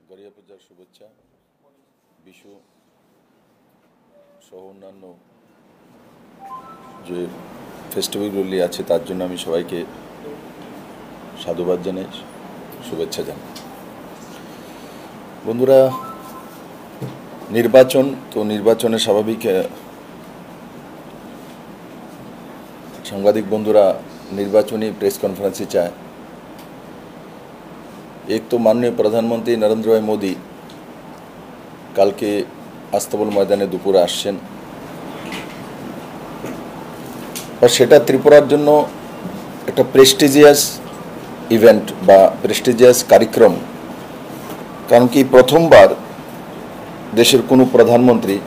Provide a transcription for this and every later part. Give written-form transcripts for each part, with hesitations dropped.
গড়িয়া পূজার শুভেচ্ছা। বিশু সহ অন্যান্য যে ফেস্টিভ্যালগুলি আছে তার জন্য আমি সবাইকে সাধুবাদ জানাই, শুভেচ্ছা জানাই। বন্ধুরা, নির্বাচন তো নির্বাচনে স্বাভাবিক সাংবাদিক বন্ধুরা নির্বাচনী প্রেস কনফারেন্সে চায়। एक तो माननीय प्रधानमंत्री नरेंद्र भाई मोदी কালকে আস্তাবল ময়দানে দুপুরে আসছেন, আর সেটা ত্রিপুরার জন্য একটা প্রেস্টিজিয়াস ইভেন্ট বা প্রেস্টিজিয়াস কার্যক্রম। কারণ কি প্রথমবার দেশের কোনো প্রধানমন্ত্রী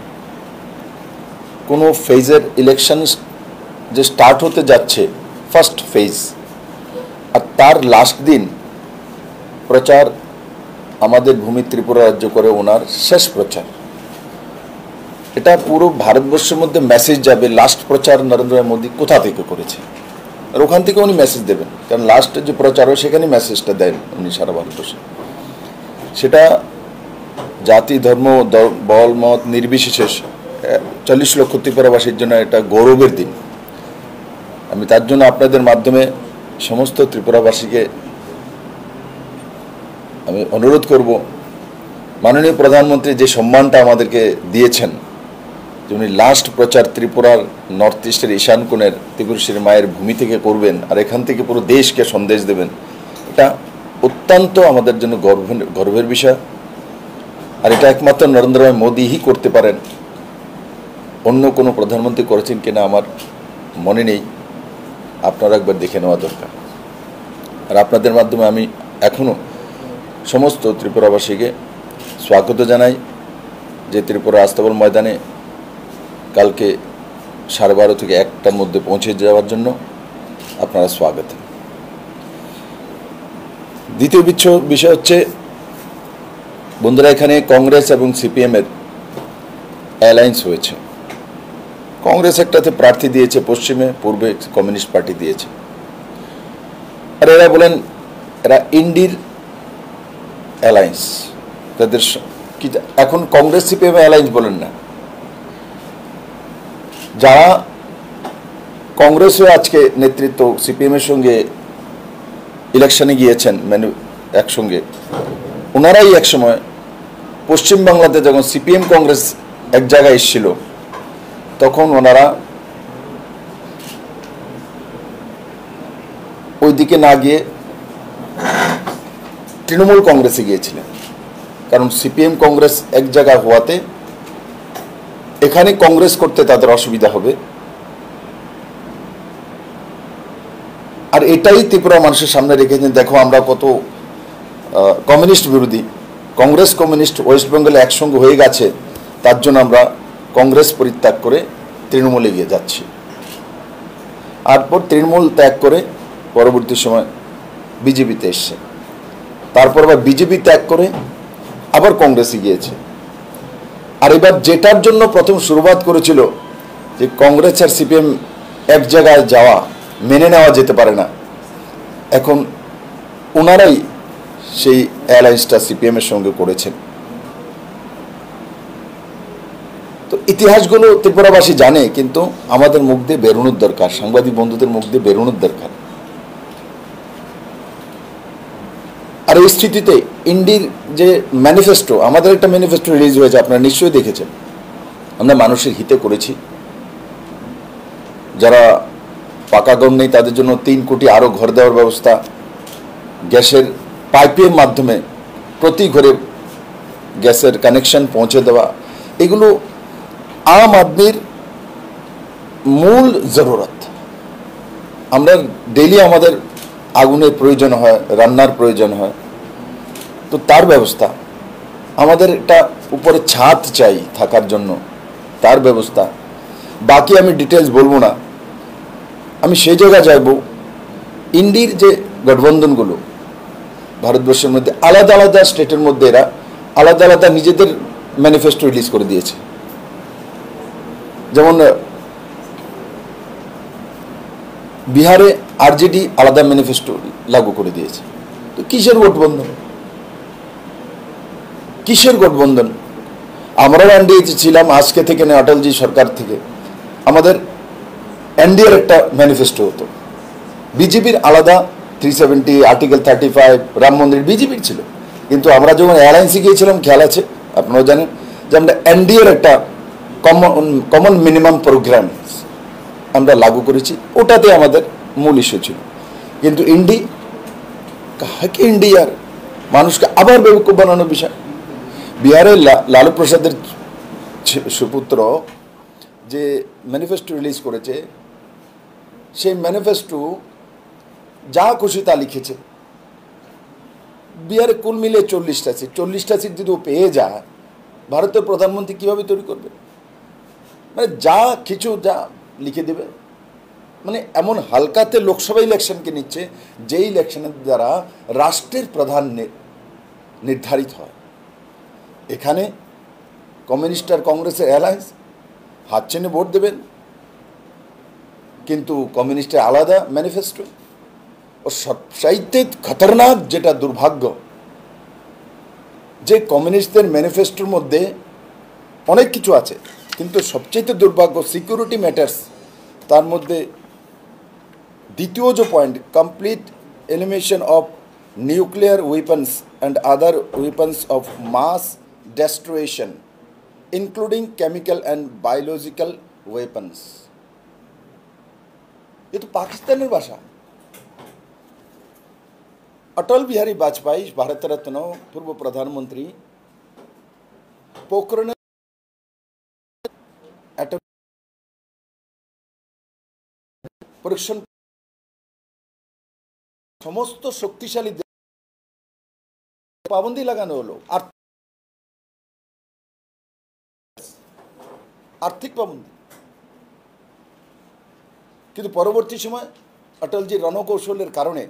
কোনো ফেজের ইলেকশন যে স্টার্ট হতে যাচ্ছে ফার্স্ট ফেজ, আর তার লাস্ট দিন প্রচার আমাদের ভূমি ত্রিপুরা রাজ্য করে ওনার শেষ প্রচার। এটা পুরো ভারতবর্ষের মধ্যে মেসেজ যাবে লাস্ট প্রচার নরেন্দ্র মোদী কোথা থেকে করেছে, আর ওখান থেকে উনি মেসেজ দেবেন। কারণ লাস্টের যে প্রচার হয় সেখানে মেসেজটা দেন উনি সারা ভারতবর্ষে। সেটা জাতি ধর্ম বল মত নির্বিশেষে 40 লক্ষ ত্রিপুরাবাসীর জন্য এটা গৌরবের দিন। আমি তার জন্য আপনাদের মাধ্যমে সমস্ত ত্রিপুরাবাসীকে আমি অনুরোধ করব, মাননীয় প্রধানমন্ত্রী যে সম্মানটা আমাদেরকে দিয়েছেন যে উনি লাস্ট প্রচার ত্রিপুরার নর্থ ইস্টের ঈশান কোণের ত্রিপুরেশ্বরী মায়ের ভূমি থেকে করবেন, আর এখান থেকে পুরো দেশকে সন্দেশ দেবেন, এটা অত্যন্ত আমাদের জন্য গর্বের বিষয়। আর এটা একমাত্র নরেন্দ্র ভাই মোদীই করতে পারেন, অন্য কোনো প্রধানমন্ত্রী করেছেন কিনা আমার মনে নেই। আপনারা একবার দেখে নেওয়া দরকার। আর আপনাদের মাধ্যমে আমি এখনও সমস্ত ত্রিপুরাবাসীকে স্বাগত জানাই যে ত্রিপুরা আস্তাবল ময়দানে কালকে 12:30 থেকে 1টার মধ্যে পৌঁছে যাওয়ার জন্য আপনারা স্বাগত। দ্বিতীয় বিষয় হচ্ছে বন্ধুরা, এখানে কংগ্রেস এবং সিপিএমের অ্যালায়েন্স হয়েছে। কংগ্রেস একটাতে প্রার্থী দিয়েছে পশ্চিমে, পূর্বে কমিউনিস্ট পার্টি দিয়েছে। আর এরা বলেন এরা ইন্ডির অ্যালায়েন্স, তাদের কি এখন কংগ্রেস সিপিএম অ্যালায়েন্স বলেন না। যারা কংগ্রেসও আজকে নেতৃত্ব সিপিএমের সঙ্গে ইলেকশনে গিয়েছেন মানে একসঙ্গে, ওনারাই একসময় পশ্চিমবাংলাতে যখন সিপিএম কংগ্রেস এক জায়গায় এসেছিল তখন ওনারা ওইদিকে না গিয়ে তৃণমূল কংগ্রেসে গিয়েছিলেন। কারণ সিপিএম কংগ্রেস এক জায়গায় হওয়াতে এখানে কংগ্রেস করতে তাদের অসুবিধা হবে। আর এটাই ত্রিপুরা মানুষের সামনে রেখেছেন, দেখো আমরা কত কমিউনিস্ট বিরোধী, কংগ্রেস কমিউনিস্ট ওয়েস্ট বেঙ্গলে একসঙ্গে হয়ে গেছে, তার জন্য আমরা কংগ্রেস পরিত্যাগ করে তৃণমূলে গিয়ে যাচ্ছি। তারপর তৃণমূল ত্যাগ করে পরবর্তী সময় বিজেপিতে এসছে, তারপর আবার বিজেপি ত্যাগ করে আবার কংগ্রেসে গিয়েছে। আর এবার যেটার জন্য প্রথম শুরুয়াত করেছিল যে কংগ্রেস আর সিপিএম এক জায়গায় যাওয়া মেনে নেওয়া যেতে পারে না, এখন ওনারাই সেই অ্যালায়েন্সটা সিপিএমের সঙ্গে করেছেন। তো ইতিহাসগুলো ত্রিপুরাবাসী জানে, কিন্তু আমাদের মুখ দিয়ে বেরোনোর দরকার, সাংবাদিক বন্ধুদের মুখ দিয়ে বেরোনোর দরকার। আর এই স্থিতিতে ইন্ডির যে ম্যানিফেস্টো, আমাদের একটা ম্যানিফেস্টো রিলিজ হয়েছে, আপনারা নিশ্চয়ই দেখেছেন। আমরা মানুষের হিতে করেছি, যারা পাকা ঘর নেই তাদের জন্য 3 কোটি আরও ঘর দেওয়ার ব্যবস্থা, গ্যাসের পাইপের মাধ্যমে প্রতি ঘরে গ্যাসের কানেকশন পৌঁছে দেওয়া, এগুলো আম আদমির মূল জরুরত। আমরা ডেইলি আমাদের আগুনের প্রয়োজন হয়, রান্নার প্রয়োজন হয়, তো তার ব্যবস্থা, আমাদের একটা উপরে ছাদ চাই থাকার জন্য, তার ব্যবস্থা। বাকি আমি ডিটেলস বলবো না, আমি সেই জায়গায় যাইব ইন্ডির যে গঠবন্ধনগুলো ভারতবর্ষের মধ্যে আলাদা আলাদা স্টেটের মধ্যে এরা আলাদা আলাদা নিজেদের ম্যানিফেস্টো রিলিজ করে দিয়েছে। যেমন বিহারে আরজেডি আলাদা ম্যানিফেস্টো লাগু করে দিয়েছে। তো কিসের গঠবন্ধন? কিসের গঠবন্ধন? আমরাও এনডিএ ছিলাম, আজকে থেকে না, অটলজি সরকার থেকে আমাদের এনডিএর একটা ম্যানিফেস্টো হতো। বিজেপির আলাদা 370, আর্টিকেল 35, রাম মন্দির বিজেপির ছিল। কিন্তু আমরা যখন অ্যালায়েন্সে গিয়েছিলাম, খেয়াল আছে আপনারা জানেন যে আমরা এনডিএর একটা কমন মিনিমাম প্রোগ্রাম আমরা লাগু করেছি, ওটাতে আমাদের মূল ইস্যু ছিল। কিন্তু কাকে ইন্ডিয়ার মানুষকে আবার বেবকুফ বানানোর বিষয়। বিহারের লালু প্রসাদের সুপুত্র যে ম্যানিফেস্টো রিলিজ করেছে, সেই ম্যানিফেস্টো যা খুশি তা লিখেছে। বিহারে কুল মিলে 40টা সিট, 40টা সিট যদি ও পেয়ে যায়, ভারতের প্রধানমন্ত্রী কীভাবে তৈরি করবে? মানে যা কিছু যা লিখে দেবে। মানে এমন হালকাতে লোকসভা ইলেকশনকে নিচ্ছে, যেই ইলেকশনের দ্বারা রাষ্ট্রের প্রধান নির্ধারিত হয়। এখানে কমিউনিস্ট আর কংগ্রেসের অ্যালায়েন্স, হাত চেনে ভোট দেবেন, কিন্তু কমিউনিস্টের আলাদা ম্যানিফেস্টো। ও সবচাইতে খতরনাক যেটা দুর্ভাগ্য, যে কমিউনিস্টদের ম্যানিফেস্টোর মধ্যে অনেক কিছু আছে, কিন্তু সবচেয়ে দুর্ভাগ্য সিকিউরিটি ম্যাটার্স, তার মধ্যে দ্বিতীয় যে point, complete elimination of nuclear weapons and other weapons of mass destruction, including chemical and biological weapons. ये तो पाकिस्तानी भाषा। अटल बिहारी वाजपेयी भारत रत्न पूर्व प्रधानमंत्री पोखरण परीक्षण समस्त शक्तिशाली पाबंदी लागानो हलो आर्थिक पाबंदी। কিন্তু পরবর্তী সময় অটলজির রণকৌশলের কারণে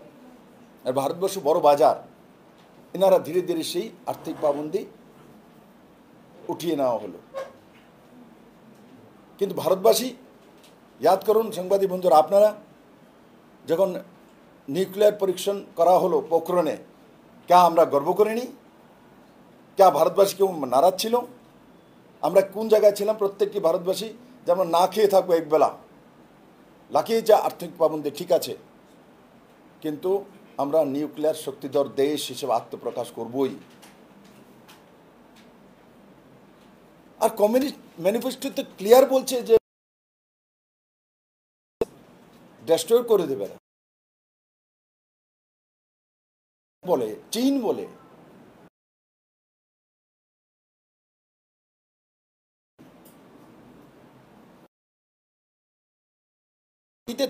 আর ভারতবর্ষ বড় বাজার, এনারা ধীরে ধীরে সেই আর্থিক পাবন্দি উঠিয়ে নেওয়া হলো। কিন্তু ভারতবাসী याद করুন সাংবাদিক বন্ধুরা, আপনারা যখন নিউক্লিয়ার পরীক্ষণ করা হলো পোখরণে, क्या আমরা গর্ব করিনি? क्या ভারতবাসী কেউ নারাজ ছিল? আমরা কোন জায়গায় ছিলাম প্রত্যেকটি ভারতবাসী? যেমন না খেয়ে থাকবো একবেলা, লাকিয়ে যা আর্থিক পাবন্দি ঠিক আছে, কিন্তু আমরা নিউক্লিয়ার শক্তিধর দেশ হিসেবে আত্মপ্রকাশ করবই। আর কমিউনিস্ট ম্যানিফেস্টোতে ক্লিয়ার বলছে যে ডেস্ট্রয় করে দেবে, বলে চীন বলে।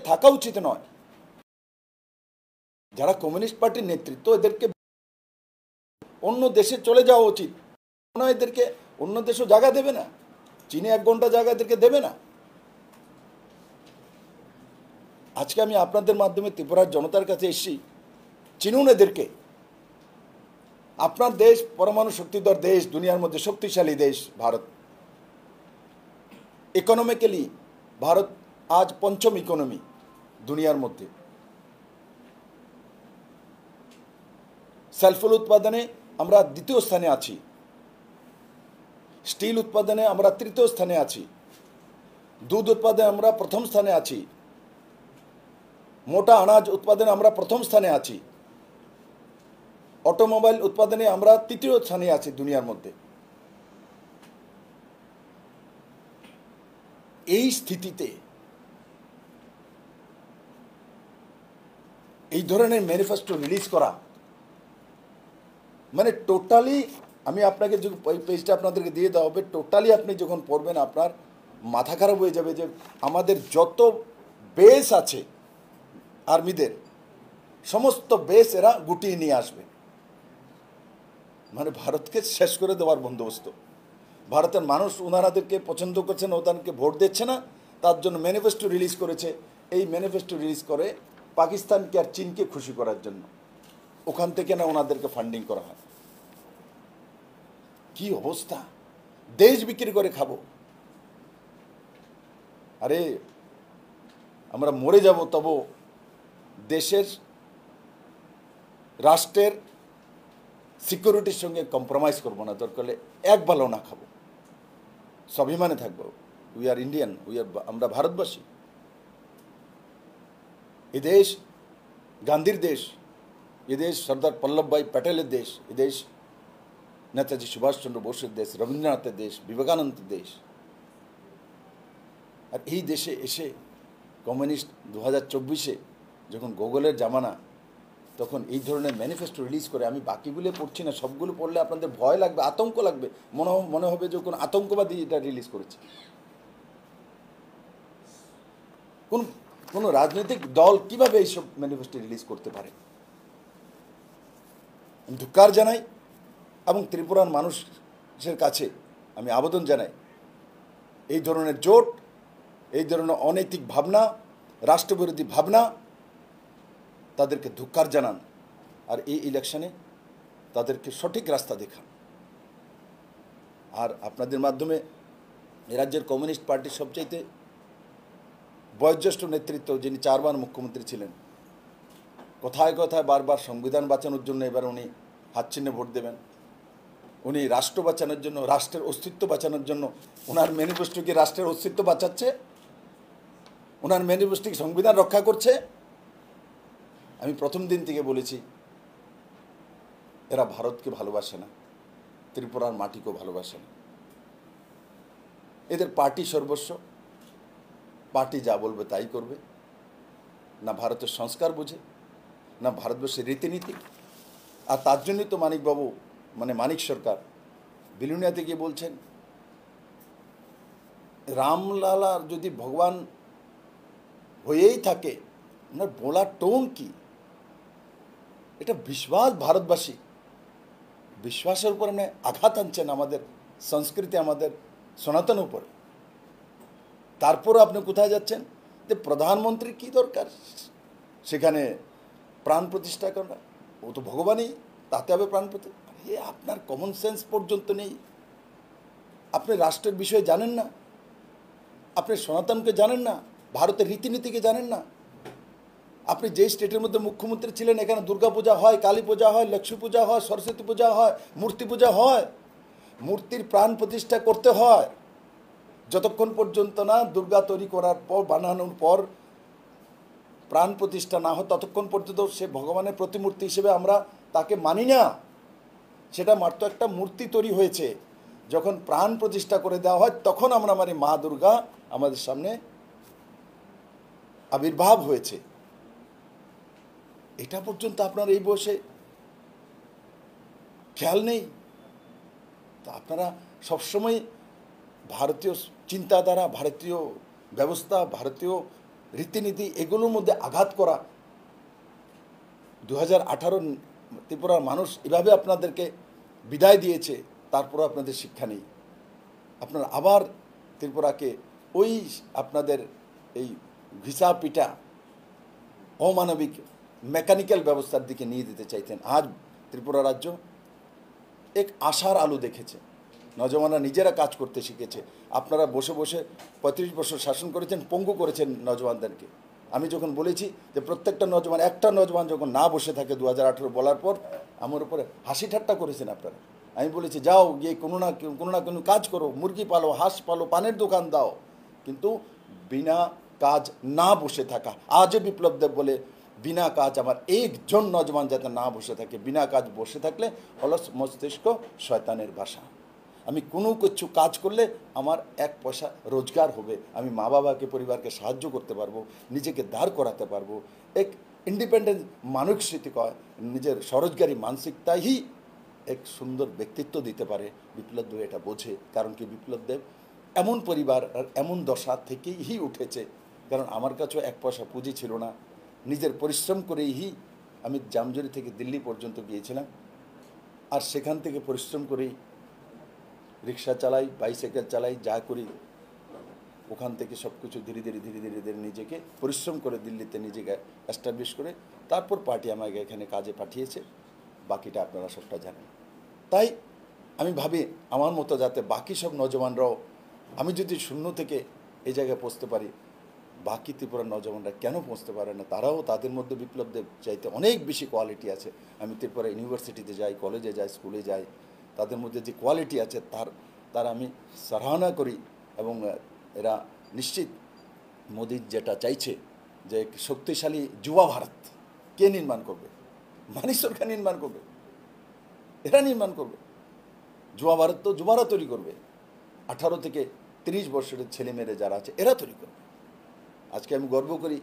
থাকা উচিত নয়। যারা কমিউনিস্ট পার্টির নেতৃত্ব, এদেরকে অন্য দেশে চলে যাওয়া উচিত। এদেরকে অন্য দেশও জায়গা দেবে না, চীনে 1 ঘন্টা জায়গা এদেরকে দেবে না। আজকে আমি আপনাদের মাধ্যমে ত্রিপুরার জনতার কাছে এসেছি, চিনুন এদেরকে। আপনার দেশ পরমাণু শক্তিধর দেশ, দুনিয়ার মধ্যে শক্তিশালী দেশ ভারত। ইকোনমিক্যালি ভারত আজ 5ম ইকোনমি দুনিয়ার মধ্যে। সেলফোন উৎপাদনে আমরা 2য় স্থানে আছি, স্টিল উৎপাদনে আমরা 3য় স্থানে আছি, দুধ উৎপাদনে আমরা 1ম স্থানে আছি, মোটা আনাজ উৎপাদনে আমরা 1ম স্থানে আছি, অটোমোবাইল উৎপাদনে আমরা 3য় স্থানে আছি দুনিয়ার মধ্যে। এই স্থিতিতে এই ধরনের ম্যানিফেস্টো রিলিজ করা মানে টোটালি, আমি আপনাকে ওই পেজটা আপনাদেরকে দিয়ে দেওয়া হবে, টোটালি আপনি যখন পড়বেন আপনার মাথা খারাপ হয়ে যাবে যে আমাদের যত বেস আছে আর্মিদের, সমস্ত বেস এরা গুটিয়ে নিয়ে আসবে। মানে ভারতকে শেষ করে দেওয়ার বন্দোবস্ত। ভারতের মানুষ ওনারাদেরকে পছন্দ করছে না, ওদেরকে ভোট দিচ্ছে না, তার জন্য ম্যানিফেস্টো রিলিজ করেছে। এই ম্যানিফেস্টো রিলিজ করে পাকিস্তানকে আর চীনকে খুশি করার জন্য, ওখান থেকে না ওনাদেরকে ফান্ডিং করা হয়। কি অবস্থা! দেশ বিক্রি করে খাবো। আরে আমরা মরে যাব, তবু দেশের রাষ্ট্রের সিকিউরিটির সঙ্গে কম্প্রোমাইজ করবো না, দরকার হলে এক বেলাও না খাবো, স্বাভিমানে থাকবো। উই আর ইন্ডিয়ান, আমরা ভারতবাসী। এ দেশ গান্ধীর দেশ, এ দেশ সর্দার বল্লভভাই প্যাটেলের দেশ, এ দেশ নেতাজি সুভাষচন্দ্র বোসের দেশ, রবীন্দ্রনাথের দেশ, বিবেকানন্দের দেশ। আর এই দেশে এসে কমিউনিস্ট 2024-এ যখন গুগলের জামানা, তখন এই ধরনের ম্যানিফেস্টো রিলিজ করে, আমি বাকিগুলো পড়ছি না, সবগুলো পড়লে আপনাদের ভয় লাগবে, আতঙ্ক লাগবে, মনে হবে যে কোন আতঙ্কবাদী এটা রিলিজ করেছে। কোন রাজনৈতিক দল কিভাবে এইসব ম্যানিফেস্টো রিলিজ করতে পারে? আমি ধিক্কার জানাই এবং ত্রিপুরার মানুষের কাছে আমি আবেদন জানাই, এই ধরনের জোট, এই ধরনের অনৈতিক ভাবনা, রাষ্ট্রবিরোধী ভাবনা, তাদেরকে ধিক্কার জানান। আর এই ইলেকশনে তাদেরকে সঠিক রাস্তা দেখান। আর আপনাদের মাধ্যমে এ রাজ্যের কমিউনিস্ট পার্টির সবচাইতে বয়োজ্যেষ্ঠ নেতৃত্ব, যিনি 4 বার মুখ্যমন্ত্রী ছিলেন, কথায় কথায় বারবার সংবিধান বাঁচানোর জন্য এবার উনি হাত চিহ্নে ভোট দেবেন, উনি রাষ্ট্র বাঁচানোর জন্য, রাষ্ট্রের অস্তিত্ব বাঁচানোর জন্য। ওনার ম্যানিফেস্টো কি রাষ্ট্রের অস্তিত্ব বাঁচাচ্ছে? ওনার ম্যানিফেস্টো কি সংবিধান রক্ষা করছে? আমি প্রথম দিন থেকে বলেছি, এরা ভারতকে ভালোবাসে না, ত্রিপুরার মাটিকেও ভালোবাসে না। এদের পার্টি সর্বস্ব, পার্টি যা বলবে তাই করবে, না ভারতের সংস্কার বোঝে, না ভারতবর্ষের রীতিনীতি। আর তার জন্যই তো মানিকবাবু, মানিক সরকার বিলুনিয়াতে গিয়ে বলছেন, রামলালার যদি ভগবান হয়েই থাকে, ওনার বলার টোন কি? এটা বিশ্বাস, ভারতবাসী বিশ্বাসের উপর আপনি আঘাত আনছেন, আমাদের সংস্কৃতি, আমাদের সনাতন উপরে। তারপর আপনি কোথায় যাচ্ছেন? যে প্রধানমন্ত্রীর কি দরকার সেখানে প্রাণ প্রতিষ্ঠা করা? ও তো ভগবানই, তাতে হবে প্রাণ প্রতিষ্ঠা? আপনার কমন সেন্স পর্যন্ত নেই। আপনি রাষ্ট্রের বিষয়ে জানেন না, আপনি সনাতনকে জানেন না, ভারতের রীতিনীতিকে জানেন না। আপনি যে স্টেটের মধ্যে মুখ্যমন্ত্রী ছিলেন, এখানে দুর্গা পূজা হয়, কালী পূজা হয়, লক্ষ্মী পূজা হয়, সরস্বতী পূজা হয়, মূর্তি পূজা হয়। মূর্তির প্রাণ প্রতিষ্ঠা করতে হয়, যতক্ষণ পর্যন্ত না দুর্গা তৈরি করার পর, বানানোর পর প্রাণ প্রতিষ্ঠা না হয়, ততক্ষণ পর্যন্ত সে ভগবানের প্রতিমূর্তি হিসেবে আমরা তাকে মানি না। সেটা মাত্র একটা মূর্তি তৈরি হয়েছে, যখন প্রাণ প্রতিষ্ঠা করে দেওয়া হয় তখন আমরা মানে মা দুর্গা আমাদের সামনে আবির্ভাব হয়েছে। এটা পর্যন্ত আপনার এই বয়সে খেয়াল নেই। তা আপনারা সবসময় ভারতীয় চিন্তাধারা, ভারতীয় ব্যবস্থা, ভারতীয় রীতিনীতি, এগুলোর মধ্যে আঘাত করা। 2018 ত্রিপুরার মানুষ এভাবে আপনাদেরকে বিদায় দিয়েছে, তারপরও আপনাদের শিক্ষা নেই। আপনারা আবার ত্রিপুরাকে ওই আপনাদের এই ঘিসা পিটা অমানবিক মেকানিক্যাল ব্যবস্থার দিকে নিয়ে দিতে চাইতেন। আজ ত্রিপুরা রাজ্য এক আশার আলো দেখেছে, নজওয়ানরা নিজেরা কাজ করতে শিখেছে। আপনারা বসে বসে 35 বছর শাসন করেছেন, পঙ্গু করেছেন নজওয়ানদেরকে। আমি যখন বলেছি যে প্রত্যেকটা নজওয়ান, একটা নজওয়ান যখন না বসে থাকে 2018 বলার পর, আমার উপরে হাসি ঠাট্টা করেছেন আপনারা। আমি বলেছি যাও গিয়ে কোনো না কোনো কাজ করো, মুরগি পালো, হাঁস পালো, পানের দোকান দাও, কিন্তু বিনা কাজ না বসে থাকা। আজও বিপ্লব দেব বলে বিনা কাজ আমার একজন নজওয়ান যাতে না বসে থাকে। বিনা কাজ বসে থাকলে অলস মস্তিষ্ক শয়তানের ভাষা। আমি কোনো কিছু কাজ করলে আমার 1 পয়সা রোজগার হবে, আমি মা বাবাকে, পরিবারকে সাহায্য করতে পারবো, নিজেকে দাঁড় করাতে পারবো। এক ইন্ডিপেন্ডেন্ট মানসিকতা কয়, নিজের স্বরোজগারী মানসিকতাই এক সুন্দর ব্যক্তিত্ব দিতে পারে। বিপ্লব দেব এটা বোঝে, কারণ কি বিপ্লব দেব এমন পরিবার আর এমন দশা থেকেই উঠেছে। কারণ আমার কাছেও 1 পয়সা পুঁজি ছিল না, নিজের পরিশ্রম করেই আমি জামজুরি থেকে দিল্লি পর্যন্ত গিয়েছিলাম। আর সেখান থেকে পরিশ্রম করেই রিক্সা চালাই, বাইসাইকেল চালাই, যা করি ওখান থেকে সব কিছু ধীরে ধীরে নিজেকে পরিশ্রম করে দিল্লিতে নিজেকে এস্টাবলিশ করে তারপর পার্টি আমাকে এখানে কাজে পাঠিয়েছে। বাকিটা আপনারা সবটা জানেন। তাই আমি ভাবি আমার মতো যাতে বাকি সব নজওয়ানরাও, আমি যদি শূন্য থেকে এই জায়গায় পৌঁছতে পারি, বাকি ত্রিপুরার নজওয়ানরা কেন পৌঁছতে পারে না? তারাও তাদের মধ্যে বিপ্লবদের চাইতে অনেক বেশি কোয়ালিটি আছে। আমি ত্রিপুরা ইউনিভার্সিটিতে যাই, কলেজে যাই, স্কুলে যাই, তাদের মধ্যে যে কোয়ালিটি আছে তার আমি সরাহনা করি। এবং এরা নিশ্চিত মোদি যেটা চাইছে যে শক্তিশালী যুবা ভারত কে নির্মাণ করবে? মানিক সরকার নির্মাণ করবে, এরা নির্মাণ করবে। যুবা ভারত তো যুবারা তৈরি করবে, 18 থেকে 30 বছরের ছেলেমেয়েরা যারা আছে এরা তৈরি করবে। আজকে আমি গর্ব করি,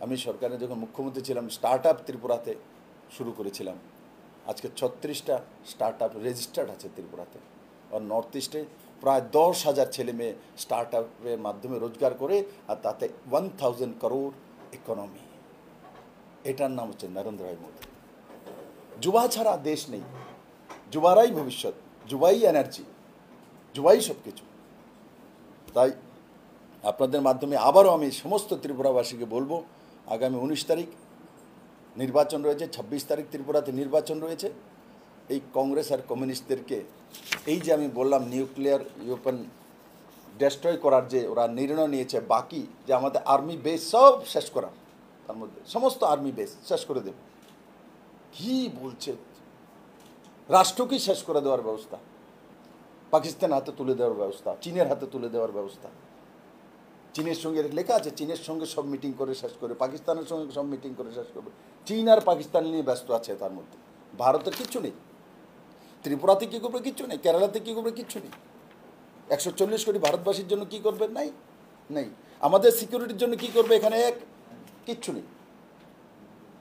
আমি সরকারে যখন মুখ্যমন্ত্রী ছিলাম স্টার্ট আপ ত্রিপুরাতে শুরু করেছিলাম। আজকে 36টা স্টার্ট আপ রেজিস্টার্ড আছে ত্রিপুরাতে। আর নর্থ ইস্টে প্রায় 10,000 ছেলে মেয়ে স্টার্ট আপের মাধ্যমে রোজগার করে, আর তাতে 1000 করোড় ইকোনমি। এটার নাম হচ্ছে নরেন্দ্র ভাই মোদী। যুবা ছাড়া দেশ নেই, যুবারাই ভবিষ্যৎ, যুবাই এনার্জি, যুবাই সব কিছু। তাই আপনাদের মাধ্যমে আবারও আমি সমস্ত ত্রিপুরাবাসীকে বলবো, আগামী 19 তারিখ নির্বাচন রয়েছে, 26 তারিখ ত্রিপুরাতে নির্বাচন রয়েছে। এই কংগ্রেস আর কমিউনিস্টদেরকে এই যে আমি বললাম নিউক্লিয়ার ওয়েপন ডেস্ট্রয় করার যে ওরা নির্ণয় নিয়েছে, বাকি যে আমাদের আর্মি বেস সব শেষ করার, তার মধ্যে সমস্ত আর্মি বেস শেষ করে দেব। কি বলছে? রাষ্ট্রকেই শেষ করে দেওয়ার ব্যবস্থা, পাকিস্তানের হাতে তুলে দেওয়ার ব্যবস্থা, চীনের হাতে তুলে দেওয়ার ব্যবস্থা। চীনের সঙ্গে লেখা আছে চীনের সঙ্গে সব মিটিং করে শেষ করে, পাকিস্তানের সঙ্গে সব মিটিং করে শেষ করবে। চীন আর পাকিস্তান নিয়ে ব্যস্ত আছে, তার মধ্যে ভারতের কিচ্ছু নেই। ত্রিপুরাতে কী করবে? কিচ্ছু নেই। কেরালাতে কী করবে? কিচ্ছু নেই। 140 কোটি ভারতবাসীর জন্য কী করবে? নেই। আমাদের সিকিউরিটির জন্য কী করবে? এখানে কিচ্ছু নেই।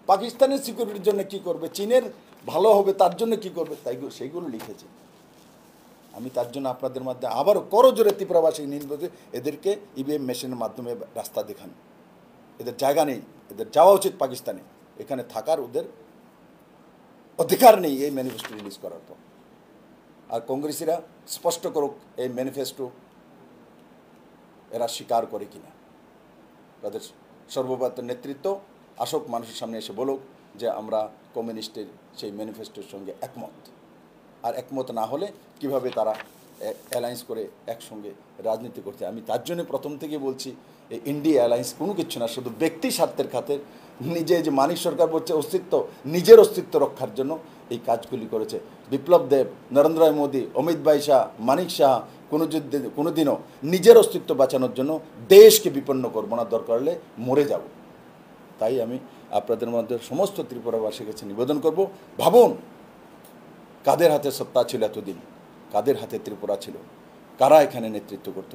পাকিস্তানের সিকিউরিটির জন্য কী করবে? চীনের ভালো হবে তার জন্য কী করবে? তাই সেইগুলো লিখেছে। আমি তার জন্য আপনাদের মধ্যে আবারও করজোরে ত্রিপুরাবাসী নির্বাচনে এদেরকে ইভিএম মেশিনের মাধ্যমে রাস্তা দেখান। এদের জায়গা নেই, এদের যাওয়া উচিত পাকিস্তানে। এখানে থাকার ওদের অধিকার নেই এই ম্যানিফেস্টো রিলিজ করার পর। আর কংগ্রেসিরা স্পষ্ট করুক এই ম্যানিফেস্টো এরা স্বীকার করে কিনা। তাদের সর্বভারতীয় নেতৃত্ব আসক, মানুষের সামনে এসে বলুক যে আমরা কমিউনিস্টের সেই ম্যানিফেস্টোর সঙ্গে একমত। আর একমত না হলে কিভাবে তারা অ্যালায়েন্স করে একসঙ্গে রাজনীতি করতে। আমি তার জন্য প্রথম থেকে বলছি এই ইন্ডিয়া অ্যালায়েন্স কোনো কিছু না, শুধু ব্যক্তি স্বার্থের খাতির নিজে যে মানিক সরকার বলছে অস্তিত্ব, নিজের অস্তিত্ব রক্ষার জন্য এই কাজগুলি করেছে। বিপ্লব দেব, নরেন্দ্র মোদী, অমিত ভাই শাহ, মানিক শাহ কোনোদিনও নিজের অস্তিত্ব বাঁচানোর জন্য দেশকে বিপন্ন করবো না, দরকার হলে মরে যাব। তাই আমি আপনাদের মধ্যে সমস্ত ত্রিপুরাবাসীর কাছে নিবেদন করব, ভাবুন কাদের হাতে সত্তা ছিল এতদিন, কাদের হাতে ত্রিপুরা ছিল, কারা এখানে নেতৃত্ব করত।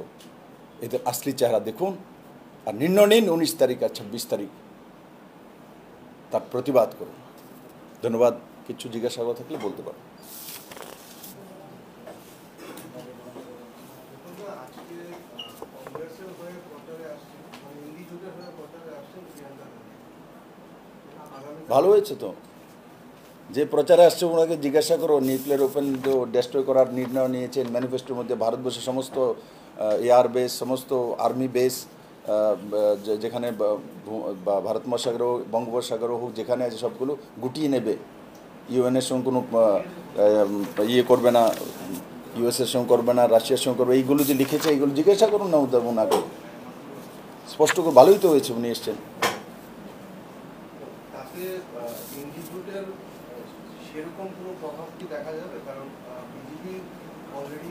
এদের আসলি চেহারা দেখুন আর নির্ণয় নিন 19 তারিখ আর 26 তারিখ, তার প্রতিবাদ করুন। ধন্যবাদ। কিছু জিজ্ঞাসা থাকলে বলতে পারো। ভালো হয়েছে তো, যে প্রচারে আসছে ওনাকে জিজ্ঞাসা করো। নিউক্লিয়ার ওপেন ডেস্ট্রয় করার নির্ণয় নিয়েছেন ম্যানিফেস্টোর মধ্যে। ভারতবর্ষের সমস্ত এয়ার বেস, সমস্ত আর্মি বেস, যেখানে ভারত মহাসাগর হোক, বঙ্গোপসাগর হোক, যেখানে আছে সবগুলো গুটিয়ে নেবে। ইউএনের সঙ্গে কোনো ইয়ে করবে না, ইউএসের সঙ্গে করবে না, রাশিয়ার সঙ্গে করবে। এইগুলো যে লিখেছে এইগুলো জিজ্ঞাসা করুন না ওনাকে, স্পষ্ট করে। ভালোই তো হয়েছে উনি এসছেন। সেরকম কোনো প্রভাব কি দেখা যাবে? কারণ BJP already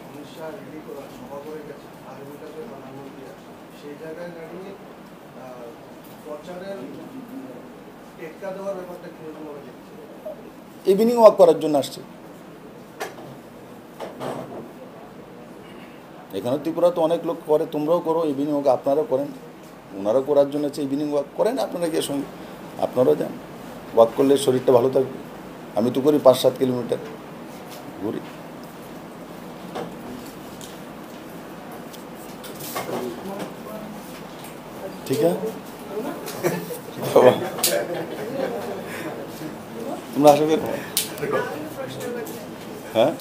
Amit Shah ready সভা করে গেছে, আগামীকালে প্রধানমন্ত্রী আছে, সেই জায়গায় দাঁড়িয়ে প্রচারের টেক্কা দেওয়ার ব্যাপারটা কিরকম হবে দেখছে? ইভিনিং ওয়াক করার জন্য আসছে। এখানে ত্রিপুরা তো অনেক লোক করে, তোমরাও করো ইভিনিং ওয়াক, আপনারাও করেন, ওনারাও করার জন্য হচ্ছে ইভিনিং ওয়াক করেন। আপনারা গিয়ে সঙ্গে আপনারাও যান, ওয়াক করলে শরীরটা ভালো থাকবে। আমি তো করি 5-7 কিলোমিটার ঘুরি। ঠিক আছে, তোমরা আসবে। হ্যাঁ।